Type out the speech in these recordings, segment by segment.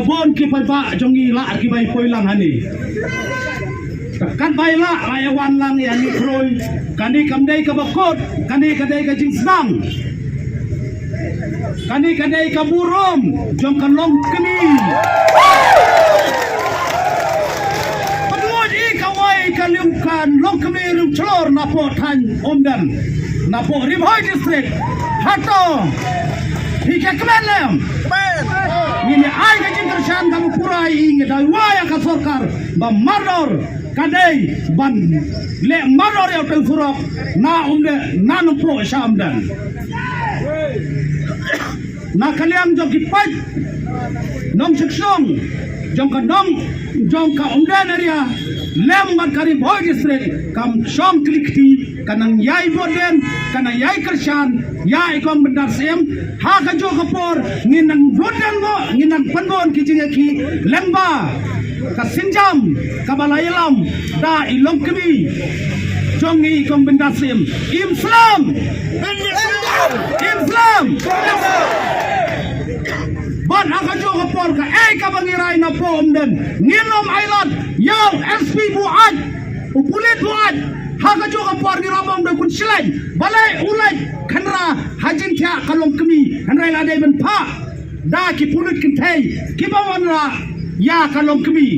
babon ki pa jongi la ki bai poilang hani kan bai la ayawan lang yani kroy kani kamdai ka bakot kani kadai ka jingsnang kani kadai ka burom jong kan long kami padua di kawai kaliumkan long kami rum chlor na po than omdan na po ribhoi district hato hika kmenlem ini ai ka jintershan kamu purai inge dai waya ka sarkar ba maror kadai ban le maror ya tel furok na umde nanu po shamdan na kaliang jong kipat nong seksong jong ka nong jong ka umdan area lem ban kari boy district kam shom klikti kanang yai boden kanang yai kershan yai kom bendar sem ha ka jo kapor nginang boden go nginang panbon kijingeki lemba ka sinjam ka balailam da ilong kemi jongi kom bendar sem Islam Bon ang jo kapor ka ka bangiray na po umden ngilom island yaw SP buat upulit buat haga jo kapor ni ramong da kun silai balai ulai khanra hajin thya kalong kemi hanrai la dai ben pha da ki pulit kin thai ki bawan ra ya kalong kemi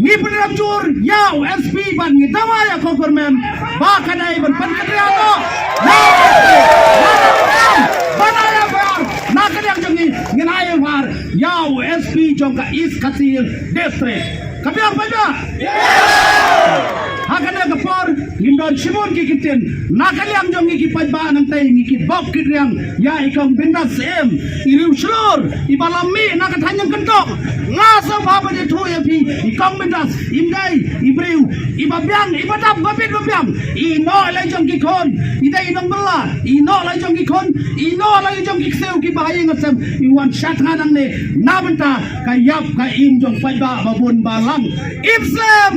ni penram jur yaw SP ban ni dawa ya government ba kadai ben pan kadria to banaya bar na kadang jongi nginai war yaw SP jongka is kasil district kapiang pada hakana kapor ngindon simon ki kitin nakaliang jongi ki pajba nang tay ki bok kidriang ya ikong bindas em iriu slur ibalami nakatanyang kentok ngasa baba de thu yapi ikong bindas imdai ibriu ibabyang ibadap babit babyang ino lai jong ki kon idai inong bela ino lai jong ki kon ino lai jong ki seu ki bahaya ngasem iwan shat nganang ne nabenta kayap ka im jong pajba babun balang Islam